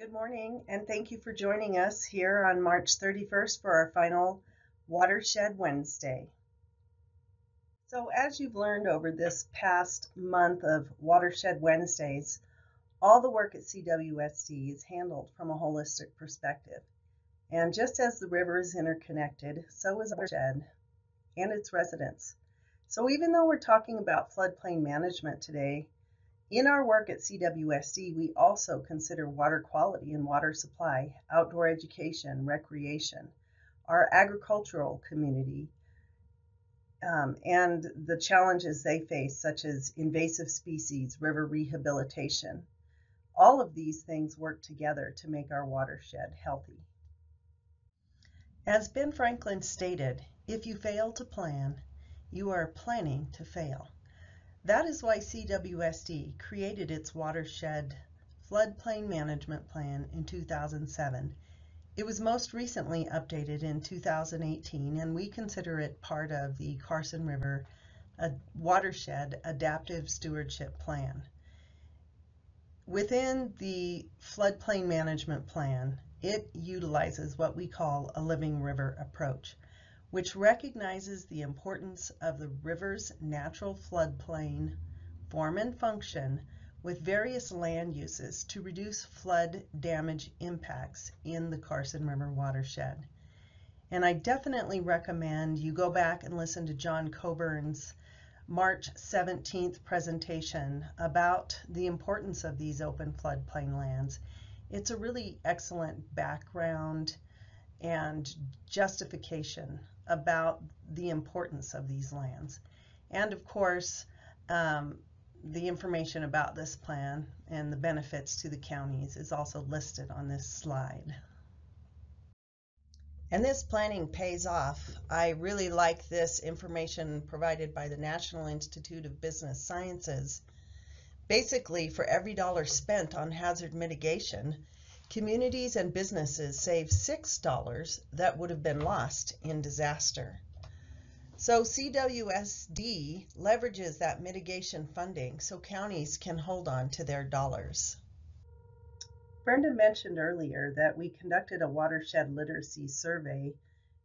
Good morning, and thank you for joining us here on March 31st for our final Watershed Wednesday. So as you've learned over this past month of Watershed Wednesdays, all the work at CWSD is handled from a holistic perspective. And just as the river is interconnected, so is our watershed and its residents. So even though we're talking about floodplain management today, in our work at CWSD, we also consider water quality and water supply, outdoor education, recreation, our agricultural community, and the challenges they face, such as invasive species, river rehabilitation. All of these things work together to make our watershed healthy. As Ben Franklin stated, if you fail to plan, you are planning to fail. That is why CWSD created its Watershed Floodplain Management Plan in 2007. It was most recently updated in 2018, and we consider it part of the Carson River Watershed Adaptive Stewardship Plan. Within the Floodplain Management Plan, it utilizes what we call a living river approach, which recognizes the importance of the river's natural floodplain form and function with various land uses to reduce flood damage impacts in the Carson River watershed. And I definitely recommend you go back and listen to John Coburn's March 17th presentation about the importance of these open floodplain lands. It's a really excellent background and justification about the importance of these lands. And of course, the information about this plan and the benefits to the counties is also listed on this slide. And this planning pays off. I really like this information provided by the National Institute of Business Sciences. Basically, for every dollar spent on hazard mitigation, communities and businesses save $6 that would have been lost in disaster. So CWSD leverages that mitigation funding so counties can hold on to their dollars. Brenda mentioned earlier that we conducted a watershed literacy survey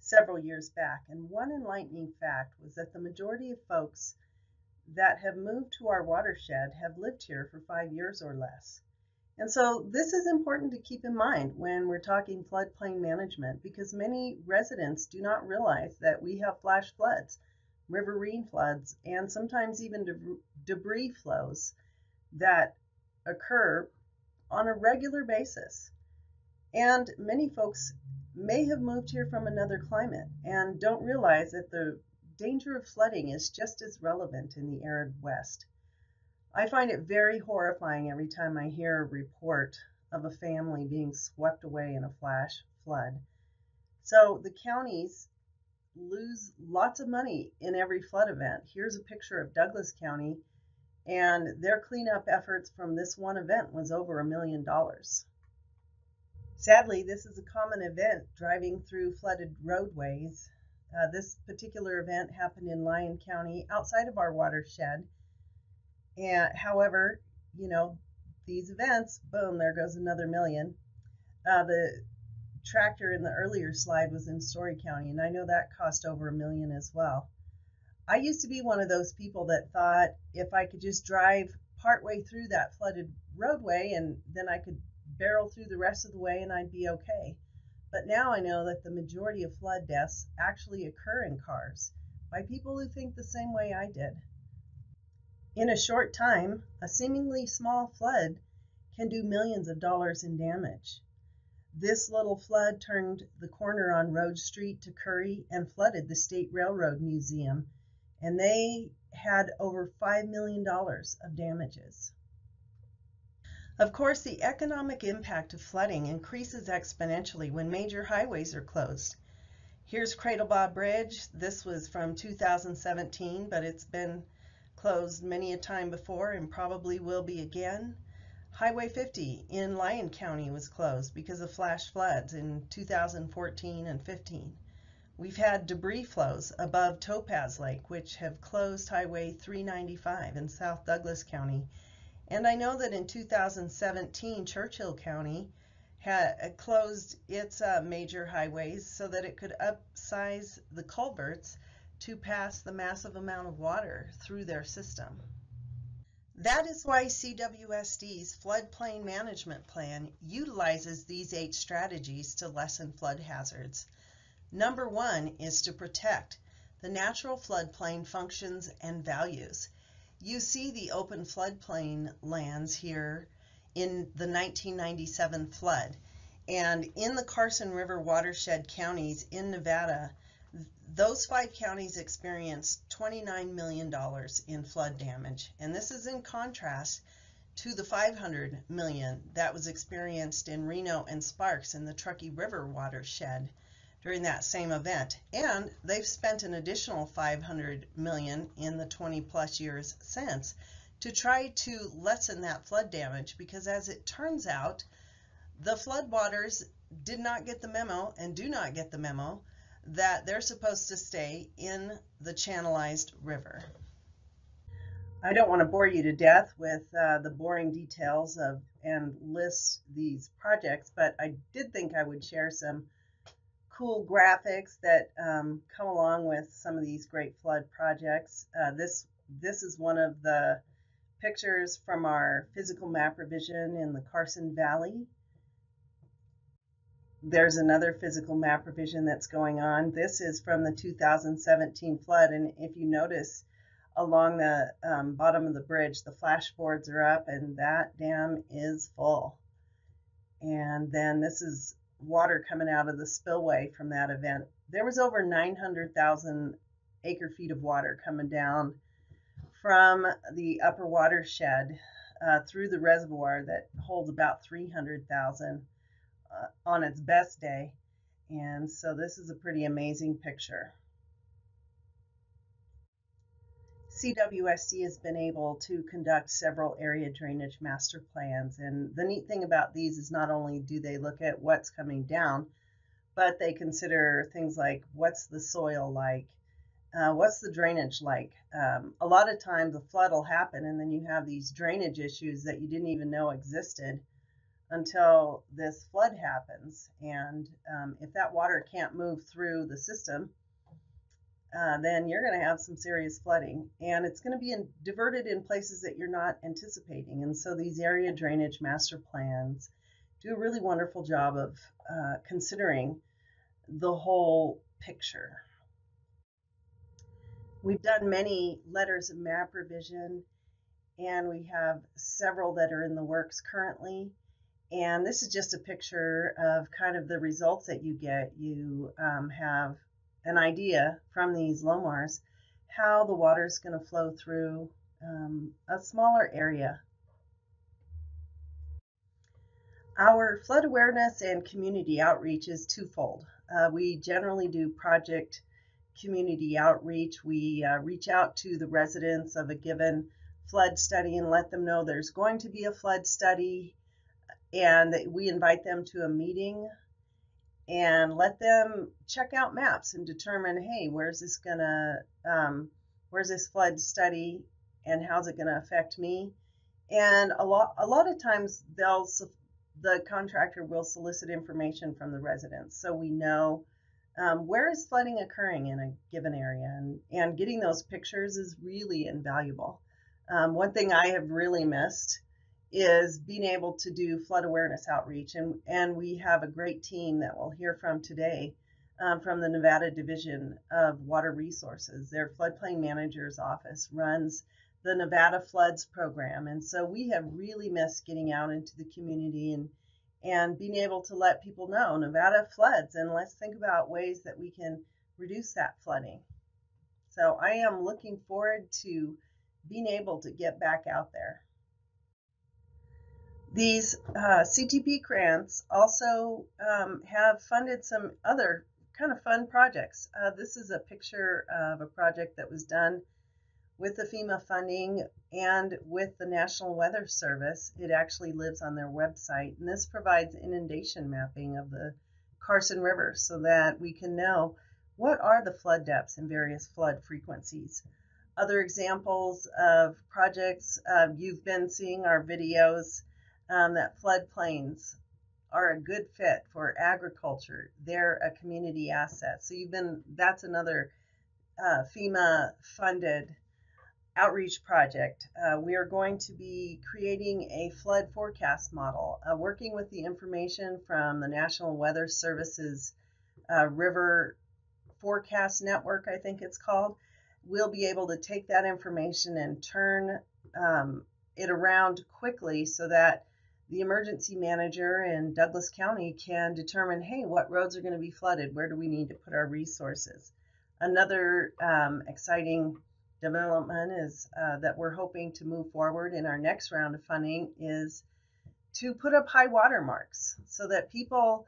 several years back, and one enlightening fact was that the majority of folks that have moved to our watershed have lived here for 5 years or less. And so this is important to keep in mind when we're talking floodplain management, because many residents do not realize that we have flash floods, riverine floods, and sometimes even debris flows that occur on a regular basis. And many folks may have moved here from another climate and don't realize that the danger of flooding is just as relevant in the arid West. I find it very horrifying every time I hear a report of a family being swept away in a flash flood. So the counties lose lots of money in every flood event. Here's a picture of Douglas County, and their cleanup efforts from this one event was over $1 million. Sadly, this is a common event driving through flooded roadways. This particular event happened in Lyon County outside of our watershed. And however, these events, boom, there goes another $1 million. The tractor in the earlier slide was in Story County, and I know that cost over $1 million as well. I used to be one of those people that thought if I could just drive partway through that flooded roadway and then I could barrel through the rest of the way and I'd be okay. But now I know that the majority of flood deaths actually occur in cars by people who think the same way I did. In a short time, a seemingly small flood can do millions of dollars in damage. This little flood turned the corner on Rhodes Street to Curry and flooded the State Railroad Museum, and they had over $5 million of damages. Of course, the economic impact of flooding increases exponentially when major highways are closed. Here's Cradlebaugh Bridge. This was from 2017, but it's been closed many a time before and probably will be again. Highway 50 in Lyon County was closed because of flash floods in 2014 and 15. We've had debris flows above Topaz Lake, which have closed Highway 395 in South Douglas County. And I know that in 2017, Churchill County had closed its major highways so that it could upsize the culverts to pass the massive amount of water through their system. That is why CWSD's Floodplain Management Plan utilizes these 8 strategies to lessen flood hazards. Number 1 is to protect the natural floodplain functions and values. You see the open floodplain lands here in the 1997 flood. And in the Carson River Watershed counties in Nevada, those 5 counties experienced $29 million in flood damage. And this is in contrast to the $500 million that was experienced in Reno and Sparks in the Truckee River Watershed during that same event. And they've spent an additional $500 million in the 20 plus years since to try to lessen that flood damage, because as it turns out, the floodwaters did not get the memo and do not get the memo that they're supposed to stay in the channelized river. I don't want to bore you to death with the boring details of and list these projects, but I did think I would share some cool graphics that come along with some of these great flood projects. This is one of the pictures from our physical map revision in the Carson Valley. There's another physical map revision that's going on. This is from the 2017 flood, and if you notice along the bottom of the bridge, the flashboards are up and that dam is full. And then this is water coming out of the spillway from that event. There was over 900,000 acre feet of water coming down from the upper watershed through the reservoir that holds about 300,000 on its best day. And so this is a pretty amazing picture. CWSD has been able to conduct several area drainage master plans, and the neat thing about these is not only do they look at what's coming down, but they consider things like what's the soil like, what's the drainage like. A lot of times a flood will happen and then you have these drainage issues that you didn't even know existed until this flood happens. And if that water can't move through the system, then you're going to have some serious flooding, and it's going to be diverted in places that you're not anticipating. And so these area drainage master plans do a really wonderful job of considering the whole picture. We've done many letters of map revision, and we have several that are in the works currently. And this is just a picture of kind of the results that you get. You have an idea from these LOMARs how the water is going to flow through a smaller area. Our flood awareness and community outreach is twofold. We generally do project community outreach. We reach out to the residents of a given flood study and let them know there's going to be a flood study, and we invite them to a meeting and let them check out maps and determine, hey, where's this flood study and how's it gonna affect me? And a lot of times the contractor will solicit information from the residents, so we know where is flooding occurring in a given area, and getting those pictures is really invaluable. One thing I have really missed is being able to do flood awareness outreach, and we have a great team that we'll hear from today from the Nevada Division of Water Resources. Their floodplain manager's office runs the Nevada Floods program, and so we have really missed getting out into the community and being able to let people know Nevada floods, and let's think about ways that we can reduce that flooding. So I am looking forward to being able to get back out there. These CTP grants also have funded some other kind of fun projects. This is a picture of a project that was done with the FEMA funding and with the National Weather Service. It actually lives on their website, and this provides inundation mapping of the Carson River so that we can know what are the flood depths and various flood frequencies. Other examples of projects, you've been seeing our videos that floodplains are a good fit for agriculture. They're a community asset. So that's another FEMA funded outreach project. We are going to be creating a flood forecast model, working with the information from the National Weather Service's River Forecast Network, I think it's called. We'll be able to take that information and turn it around quickly so that the emergency manager in Douglas County can determine, hey, what roads are going to be flooded? Where do we need to put our resources? Another exciting development is that we're hoping to move forward in our next round of funding is to put up high water marks so that people,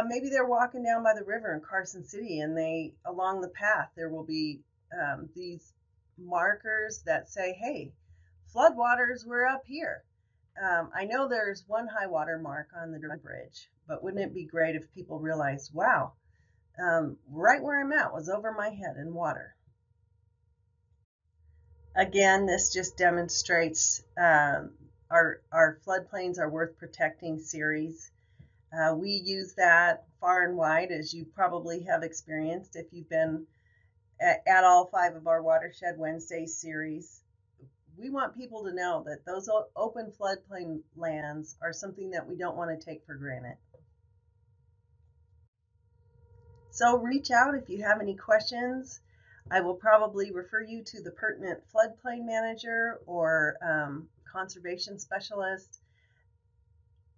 maybe they're walking down by the river in Carson City, and along the path there will be these markers that say, hey, floodwaters were up here. I know there's one high water mark on the bridge, but wouldn't it be great if people realized, wow, right where I'm at was over my head in water. Again, this just demonstrates our Floodplains Are Worth Protecting series. We use that far and wide, as you probably have experienced if you've been at all 5 of our Watershed Wednesday series. We want people to know that those open floodplain lands are something that we don't want to take for granted. So reach out if you have any questions. I will probably refer you to the pertinent floodplain manager or conservation specialist.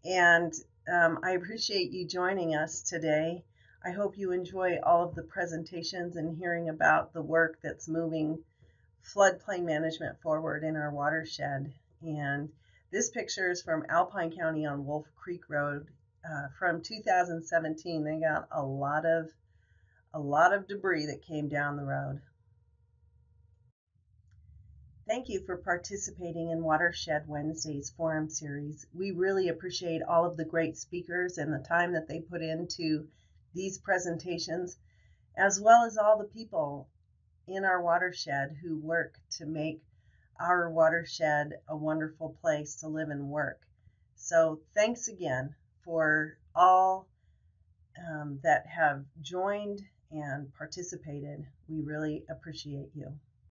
And I appreciate you joining us today. I hope you enjoy all of the presentations and hearing about the work that's moving floodplain management forward in our watershed. And this picture is from Alpine County on Wolf Creek Road from 2017. They got a lot of debris that came down the road. Thank you for participating in Watershed Wednesday's forum series. We really appreciate all of the great speakers and the time that they put into these presentations, as well as all the people in our watershed who work to make our watershed a wonderful place to live and work. So thanks again for all that have joined and participated. We really appreciate you.